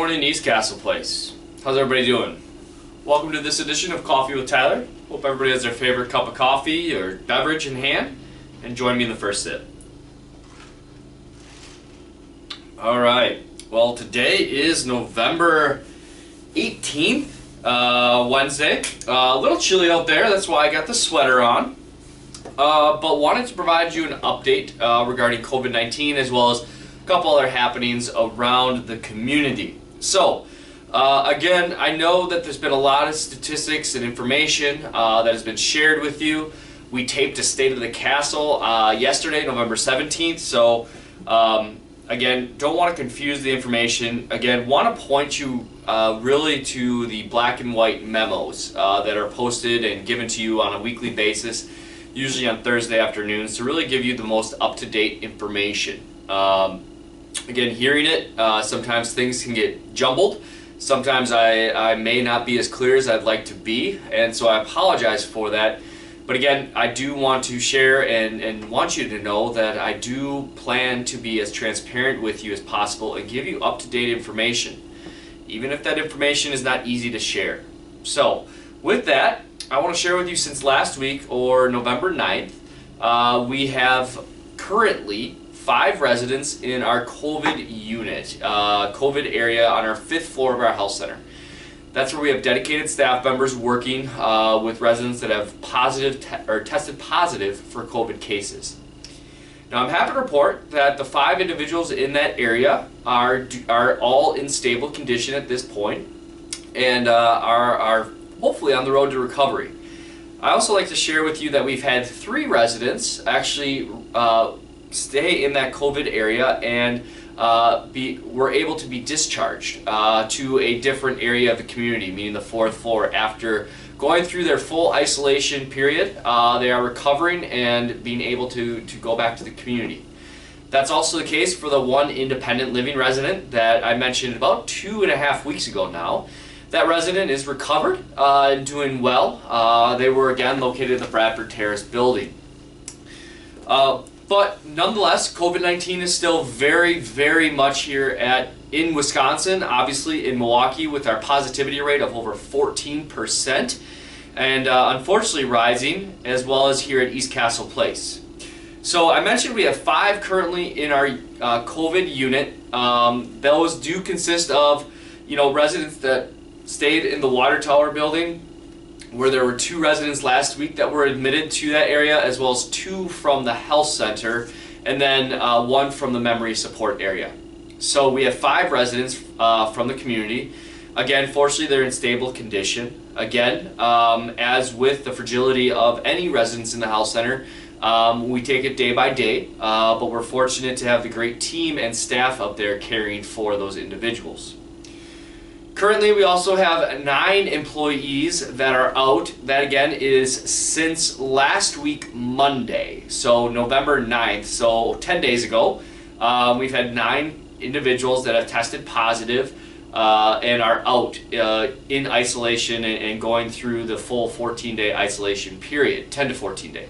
morning, East Castle Place. How's everybody doing? Welcome to this edition of Coffee with Tyler. Hope everybody has their favorite cup of coffee or beverage in hand, and join me in the first sip. Alright, well today is November 18th, Wednesday. A little chilly out there, that's why I got the sweater on. But wanted to provide you an update regarding COVID-19 as well as a couple other happenings around the community. So, again, I know that there's been a lot of statistics and information that has been shared with you. We taped a State of the Castle yesterday, November 17th, so again, don't want to confuse the information. Again, want to point you really to the black and white memos that are posted and given to you on a weekly basis, usually on Thursday afternoons, to really give you the most up-to-date information. Again, hearing it, sometimes things can get jumbled. Sometimes I may not be as clear as I'd like to be, and so I apologize for that. But again, I do want to share and want you to know that I do plan to be as transparent with you as possible and give you up-to-date information, even if that information is not easy to share. So, with that, I want to share with you since last week, or November 9th, we have currently 5 residents in our COVID unit, COVID area on our 5th floor of our health center. That's where we have dedicated staff members working with residents that have tested positive for COVID cases. Now, I'm happy to report that the 5 individuals in that area are all in stable condition at this point and are hopefully on the road to recovery. I also like to share with you that we've had 3 residents actually stay in that COVID area and were able to be discharged to a different area of the community, meaning the 4th floor. After going through their full isolation period, they are recovering and being able to go back to the community. That's also the case for the 1 independent living resident that I mentioned about 2.5 weeks ago now. That resident is recovered and doing well. They were again located in the Bradford Terrace building. But nonetheless, COVID-19 is still very, very much here in Wisconsin, obviously in Milwaukee with our positivity rate of over 14%, and unfortunately rising, as well as here at East Castle Place. So I mentioned we have 5 currently in our COVID unit. Those do consist of, residents that stayed in the water tower building, where there were 2 residents last week that were admitted to that area, as well as 2 from the health center, and then 1 from the memory support area. So we have 5 residents from the community. Again, fortunately, they're in stable condition. Again, as with the fragility of any residents in the health center, we take it day by day, but we're fortunate to have the great team and staff up there caring for those individuals. Currently, we also have 9 employees that are out. That again is since last week Monday, so November 9th, so 10 days ago. We've had 9 individuals that have tested positive and are out in isolation and going through the full 14-day isolation period, 10 to 14 day.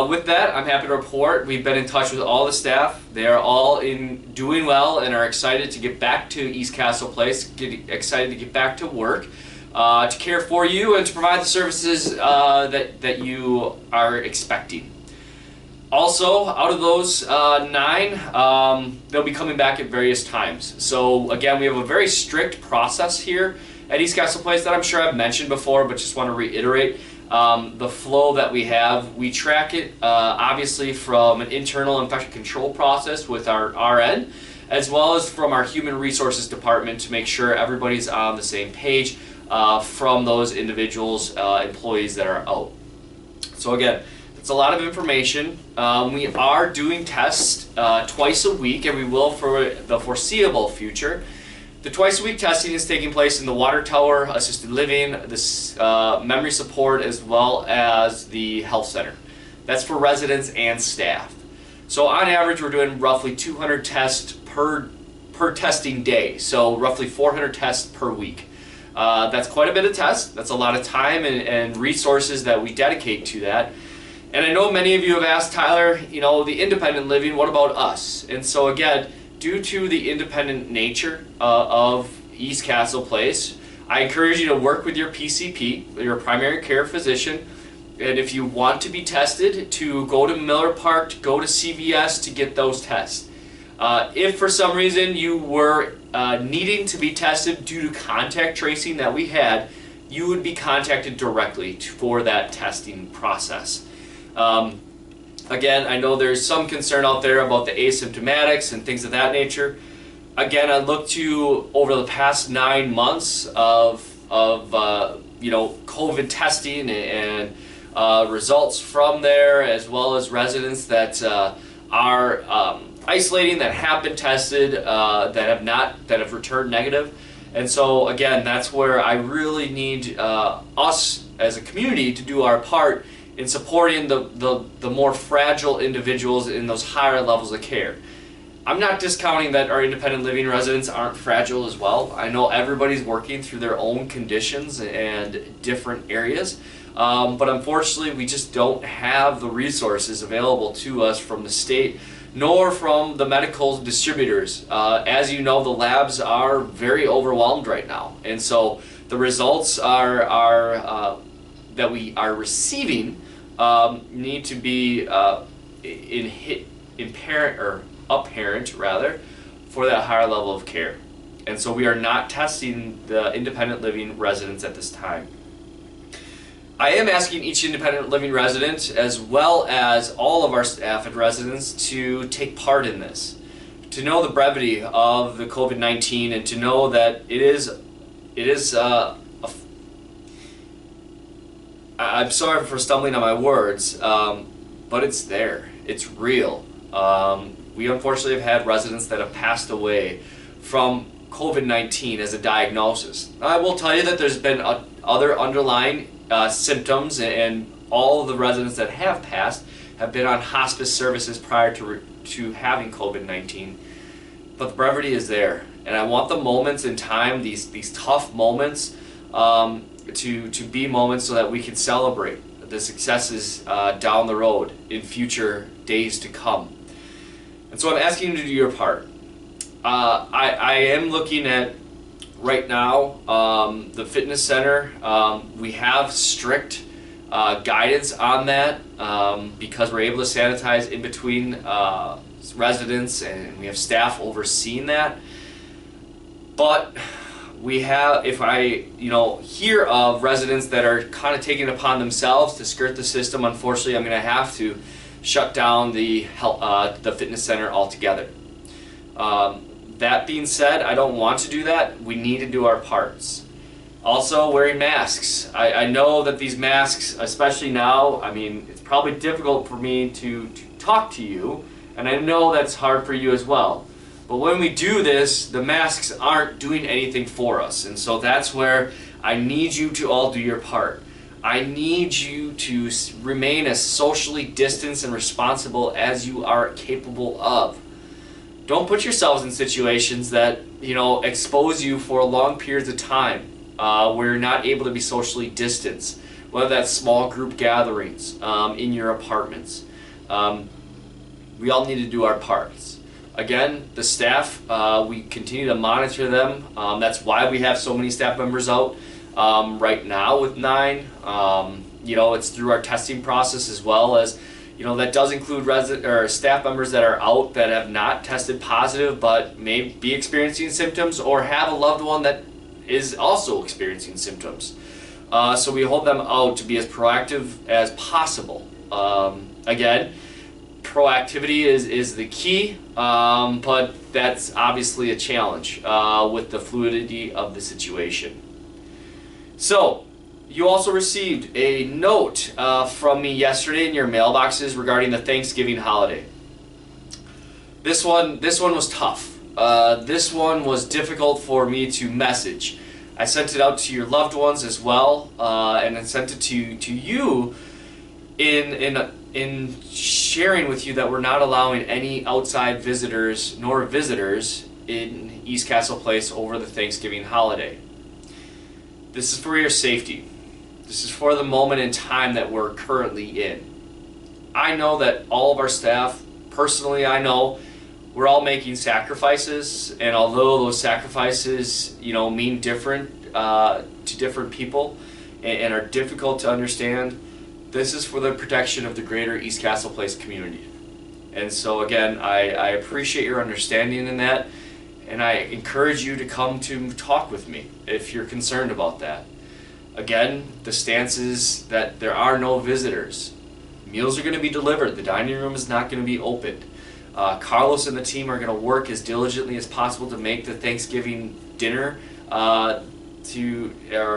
With that, I'm happy to report we've been in touch with all the staff. They are all doing well and are excited to get back to East Castle Place, excited to get back to work, to care for you and to provide the services that you are expecting. Also, out of those 9, they'll be coming back at various times. So again, we have a very strict process here at East Castle Place that I'm sure I've mentioned before, but just want to reiterate. The flow that we have, we track it obviously from an internal infection control process with our RN, as well as from our human resources department to make sure everybody's on the same page from those individuals, employees that are out. So again, it's a lot of information. We are doing tests twice a week, and we will for the foreseeable future. The twice-a-week testing is taking place in the water tower, assisted living, this memory support, as well as the health center. That's for residents and staff. So on average, we're doing roughly 200 tests per testing day, so roughly 400 tests per week. That's quite a bit of tests. That's a lot of time and resources that we dedicate to that. And I know many of you have asked, Tyler, the independent living, what about us? And so again, due to the independent nature of East Castle Place, I encourage you to work with your PCP, your primary care physician, and if you want to be tested, to go to Miller Park, to go to CVS to get those tests. If for some reason you were needing to be tested due to contact tracing that we had, you would be contacted directly for that testing process. Again, I know there's some concern out there about the asymptomatics and things of that nature. Again, I look to over the past 9 months of COVID testing and results from there, as well as residents that are isolating, that have been tested, that have returned negative. And so again, that's where I really need us as a community to do our part in supporting the more fragile individuals in those higher levels of care. I'm not discounting that our independent living residents aren't fragile as well. I know everybody's working through their own conditions and different areas, but unfortunately we just don't have the resources available to us from the state nor from the medical distributors. As you know, the labs are very overwhelmed right now, and so the results that we are receiving need to be apparent rather, for that higher level of care. And so we are not testing the independent living residents at this time. I am asking each independent living resident, as well as all of our staff and residents, to take part in this, to know the brevity of the COVID-19, and to know that I'm sorry for stumbling on my words, but it's there. It's real. We unfortunately have had residents that have passed away from COVID-19 as a diagnosis. I will tell you that there's been other underlying symptoms, and all of the residents that have passed have been on hospice services prior to having COVID-19. But the brevity is there, and I want the moments in time, these tough moments, to be moments so that we can celebrate the successes down the road in future days to come. And so I'm asking you to do your part. I am looking at right now the fitness center. We have strict guidance on that because we're able to sanitize in between residents, and we have staff overseeing that. But we have, if I hear of residents that are kind of taking it upon themselves to skirt the system, unfortunately I'm going to have to shut down the fitness center altogether. That being said, I don't want to do that. We need to do our parts. Also, wearing masks. I know that these masks, especially now, I mean, it's probably difficult for me to talk to you, and I know that's hard for you as well. But when we do this, the masks aren't doing anything for us, and so that's where I need you to all do your part. I need you to remain as socially distanced and responsible as you are capable of. Don't put yourselves in situations that expose you for long periods of time where you're not able to be socially distanced, whether that's small group gatherings in your apartments. We all need to do our parts. Again, the staff, we continue to monitor them. That's why we have so many staff members out right now with 9. It's through our testing process, as well as that does include staff members that are out that have not tested positive but may be experiencing symptoms, or have a loved one that is also experiencing symptoms. So we hold them out to be as proactive as possible. Again, proactivity is the key, but that's obviously a challenge with the fluidity of the situation. So, you also received a note from me yesterday in your mailboxes regarding the Thanksgiving holiday. This one was tough. This one was difficult for me to message. I sent it out to your loved ones as well, and I sent it to you in sharing with you that we're not allowing any outside visitors in East Castle Place over the Thanksgiving holiday. This is for your safety. This is for the moment in time that we're currently in. I know that all of our staff, personally I know, we're all making sacrifices, and although those sacrifices, mean different to different people and are difficult to understand, this is for the protection of the greater East Castle Place community. And so again, I appreciate your understanding in that, and I encourage you to come to talk with me if you're concerned about that. Again, the stance is that there are no visitors. Meals are going to be delivered. The dining room is not going to be opened. Carlos and the team are going to work as diligently as possible to make the Thanksgiving dinner or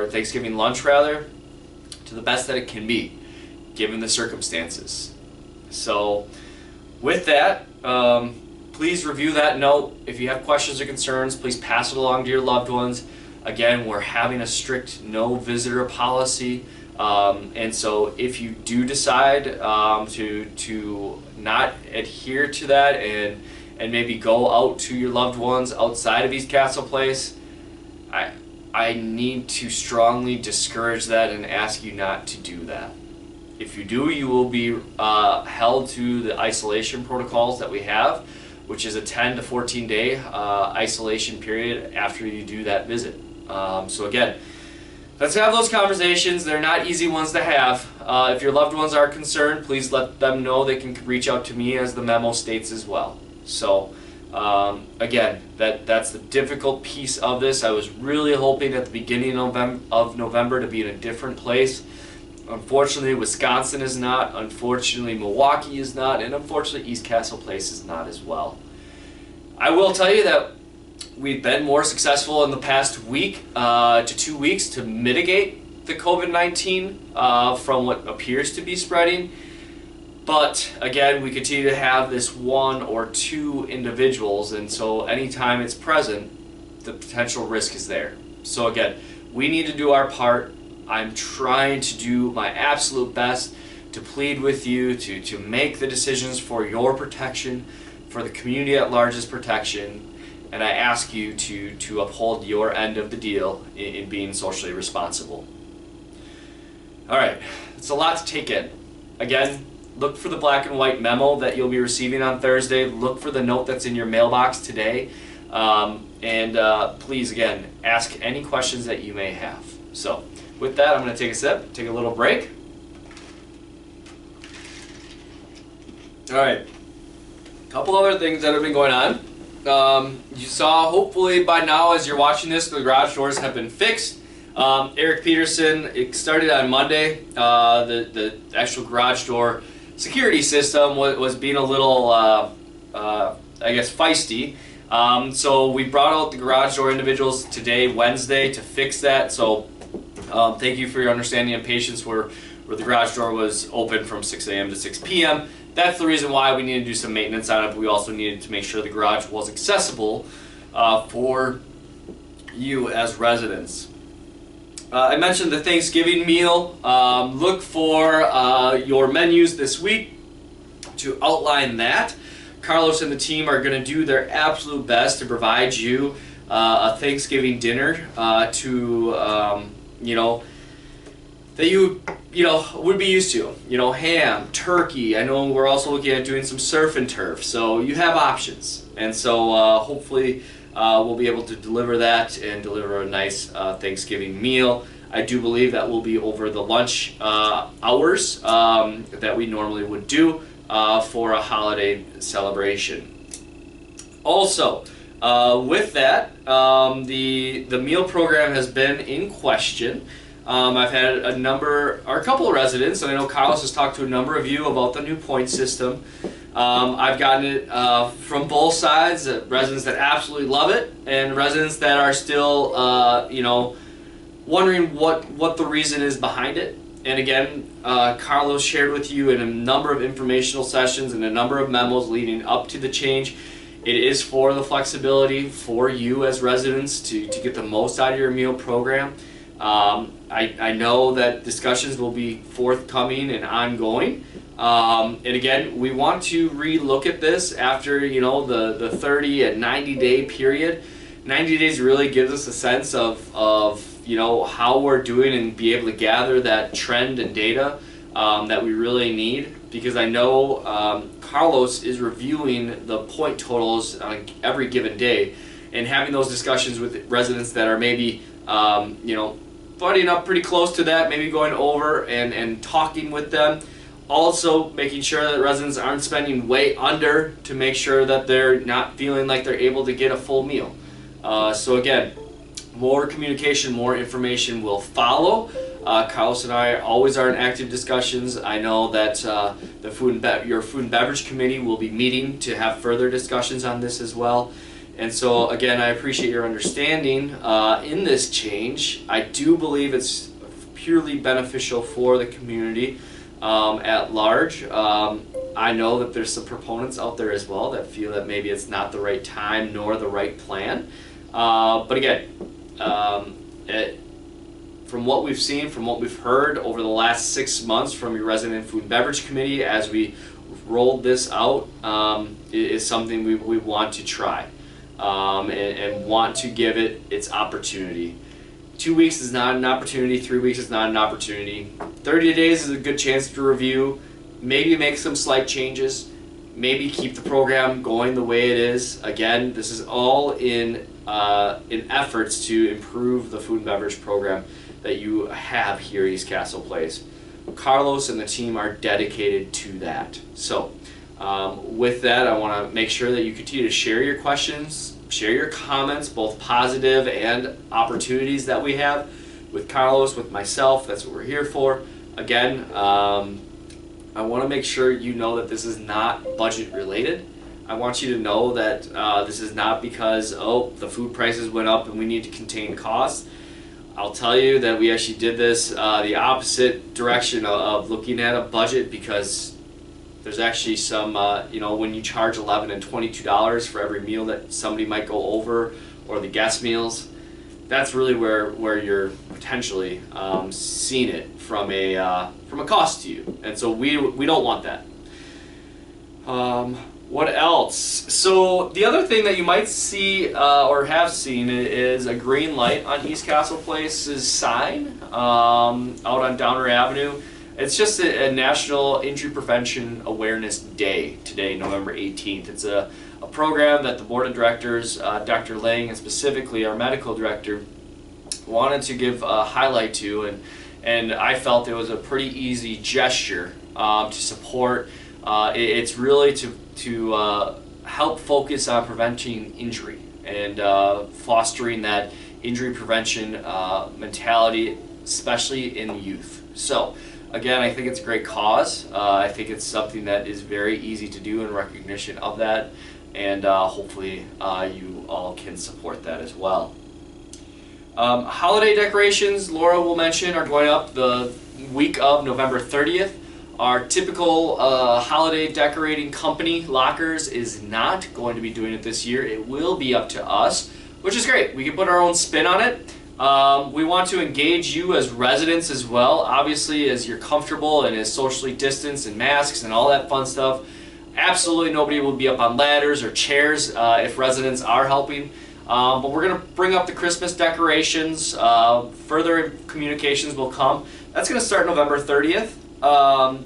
Thanksgiving lunch rather, to the best that it can be, given the circumstances. So with that, please review that note. If you have questions or concerns, please pass it along to your loved ones. Again, we're having a strict no visitor policy, and so if you do decide to not adhere to that and maybe go out to your loved ones outside of East Castle Place, I need to strongly discourage that and ask you not to do that. If you do, you will be held to the isolation protocols that we have, which is a 10 to 14 day isolation period after you do that visit. So again, let's have those conversations. They're not easy ones to have. If your loved ones are concerned, please let them know they can reach out to me, as the memo states as well. So again, that's the difficult piece of this. I was really hoping at the beginning of November to be in a different place. Unfortunately, Wisconsin is not. Unfortunately, Milwaukee is not. And unfortunately, East Castle Place is not as well. I will tell you that we've been more successful in the past week to 2 weeks to mitigate the COVID-19 from what appears to be spreading. But again, we continue to have this 1 or 2 individuals, and so anytime it's present, the potential risk is there. So again, we need to do our part. I'm trying to do my absolute best to plead with you to make the decisions for your protection, for the community at large's protection, and I ask you to uphold your end of the deal in being socially responsible. All right, it's a lot to take in. Again, look for the black and white memo that you'll be receiving on Thursday. Look for the note that's in your mailbox today. And please, again, ask any questions that you may have. So with that, I'm going to take a sip, take a little break. All right, a couple other things that have been going on. You saw, hopefully by now as you're watching this, the garage doors have been fixed. Eric Peterson, it started on Monday. The actual garage door security system was being a little, I guess, feisty. So we brought out the garage door individuals today, Wednesday, to fix that. So thank you for your understanding and patience where the garage door was open from 6 a.m. to 6 p.m. That's the reason why we needed to do some maintenance on it, but we also needed to make sure the garage was accessible for you as residents. I mentioned the Thanksgiving meal. Look for your menus this week to outline that. Carlos and the team are going to do their absolute best to provide you a Thanksgiving dinner that you would be used to. Ham, turkey. I know we're also looking at doing some surf and turf, so you have options. And so hopefully we'll be able to deliver that and deliver a nice Thanksgiving meal. I do believe that will be over the lunch hours that we normally would do for a holiday celebration. Also, with that, the meal program has been in question. I've had a couple of residents, and I know Carlos has talked to a number of you about the new point system. I've gotten it from both sides, residents that absolutely love it, and residents that are still, wondering what the reason is behind it. And again, Carlos shared with you in a number of informational sessions and a number of memos leading up to the change. It is for the flexibility for you as residents to get the most out of your meal program. I know that discussions will be forthcoming and ongoing. And again, we want to re-look at this after the 30 and 90 day period. 90 days really gives us a sense of how we're doing and be able to gather that trend and data that we really need because I know Carlos is reviewing the point totals on every given day and having those discussions with residents that are maybe butting up pretty close to that, maybe going over and talking with them. Also making sure that residents aren't spending way under to make sure that they're not feeling like they're able to get a full meal. So again, more communication, more information will follow. Carlos and I always are in active discussions. I know that your food and beverage committee will be meeting to have further discussions on this as well. And so again, I appreciate your understanding in this change. I do believe it's purely beneficial for the community at large. I know that there's some proponents out there as well that feel that maybe it's not the right time nor the right plan. But again, from what we've seen, from what we've heard over the last 6 months from your resident food and beverage committee as we rolled this out, is something we want to try and want to give it its opportunity. 2 weeks is not an opportunity, 3 weeks is not an opportunity. 30 days is a good chance to review, maybe make some slight changes, maybe keep the program going the way it is. Again, this is all in efforts to improve the food and beverage program that you have here at East Castle Place. Carlos and the team are dedicated to that. So with that, I want to make sure that you continue to share your questions, share your comments, both positive and opportunities that we have with Carlos, with myself. That's what we're here for. Again, I want to make sure you know that this is not budget related. I want you to know that this is not because, the food prices went up and we need to contain costs. I'll tell you that we actually did this the opposite direction of looking at a budget, because there's actually some, when you charge $11 and $22 for every meal that somebody might go over, or the guest meals, that's really where you're potentially seeing it from a cost to you, and so we don't want that. What else? So the other thing that you might see or have seen is a green light on East Castle Place's sign out on Downer Avenue. It's just a National Injury Prevention Awareness Day today, November 18th. It's a program that the board of directors, Dr. Lang, and specifically our medical director, wanted to give a highlight to, and I felt it was a pretty easy gesture to support. It's really to help focus on preventing injury and fostering that injury prevention mentality, especially in youth. So again, I think it's a great cause. I think it's something that is very easy to do in recognition of that, and hopefully you all can support that as well. Holiday decorations, Laura will mention, are going up the week of November 30th. Our typical holiday decorating company, Lockers, is not going to be doing it this year. It will be up to us, which is great. We can put our own spin on it. We want to engage you as residents as well, obviously, as you're comfortable and as socially distanced and masks and all that fun stuff. Absolutely nobody will be up on ladders or chairs if residents are helping. But we're going to bring up the Christmas decorations. Further communications will come. That's going to start November 30th.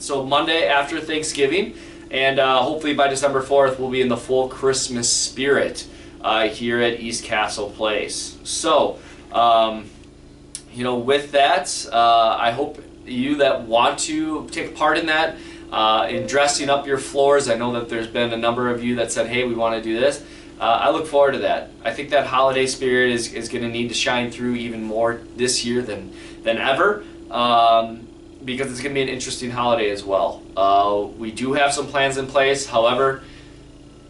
So Monday after Thanksgiving, and hopefully by December 4th we'll be in the full Christmas spirit here at East Castle Place. So, with that, I hope you that want to take part in that, in dressing up your floors. I know that there's been a number of you that said, hey, we want to do this. I look forward to that. I think that holiday spirit is going to need to shine through even more this year than ever. Because it's going to be an interesting holiday as well. We do have some plans in place. However,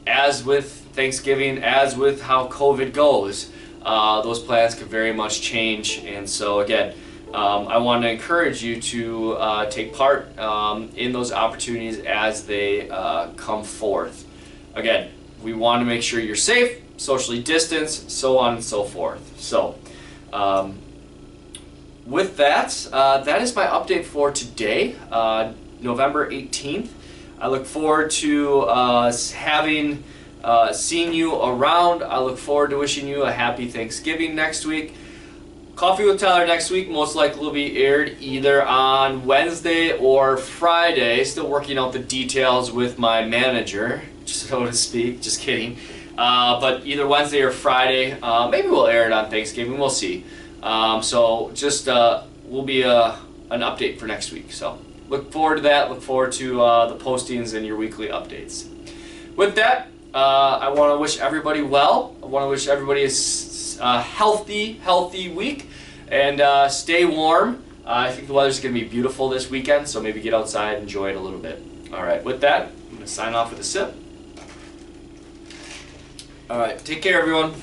as with Thanksgiving, as with how COVID goes, those plans could very much change. And so again, I want to encourage you to take part in those opportunities as they come forth. Again, we want to make sure you're safe, socially distanced, so on and so forth. So, with that, that is my update for today, November 18th. I look forward to seeing you around. I look forward to wishing you a happy Thanksgiving next week. Coffee with Tyler next week most likely will be aired either on Wednesday or Friday. Still working out the details with my manager, so to speak. Just kidding. But either Wednesday or Friday. Maybe we'll air it on Thanksgiving. We'll see. So just will be an update for next week. So look forward to that. Look forward to the postings and your weekly updates. With that, I want to wish everybody well. I want to wish everybody a healthy week, and stay warm. I think the weather's going to be beautiful this weekend, so maybe get outside and enjoy it a little bit. All right, with that, I'm going to sign off with a sip. All right, take care, everyone.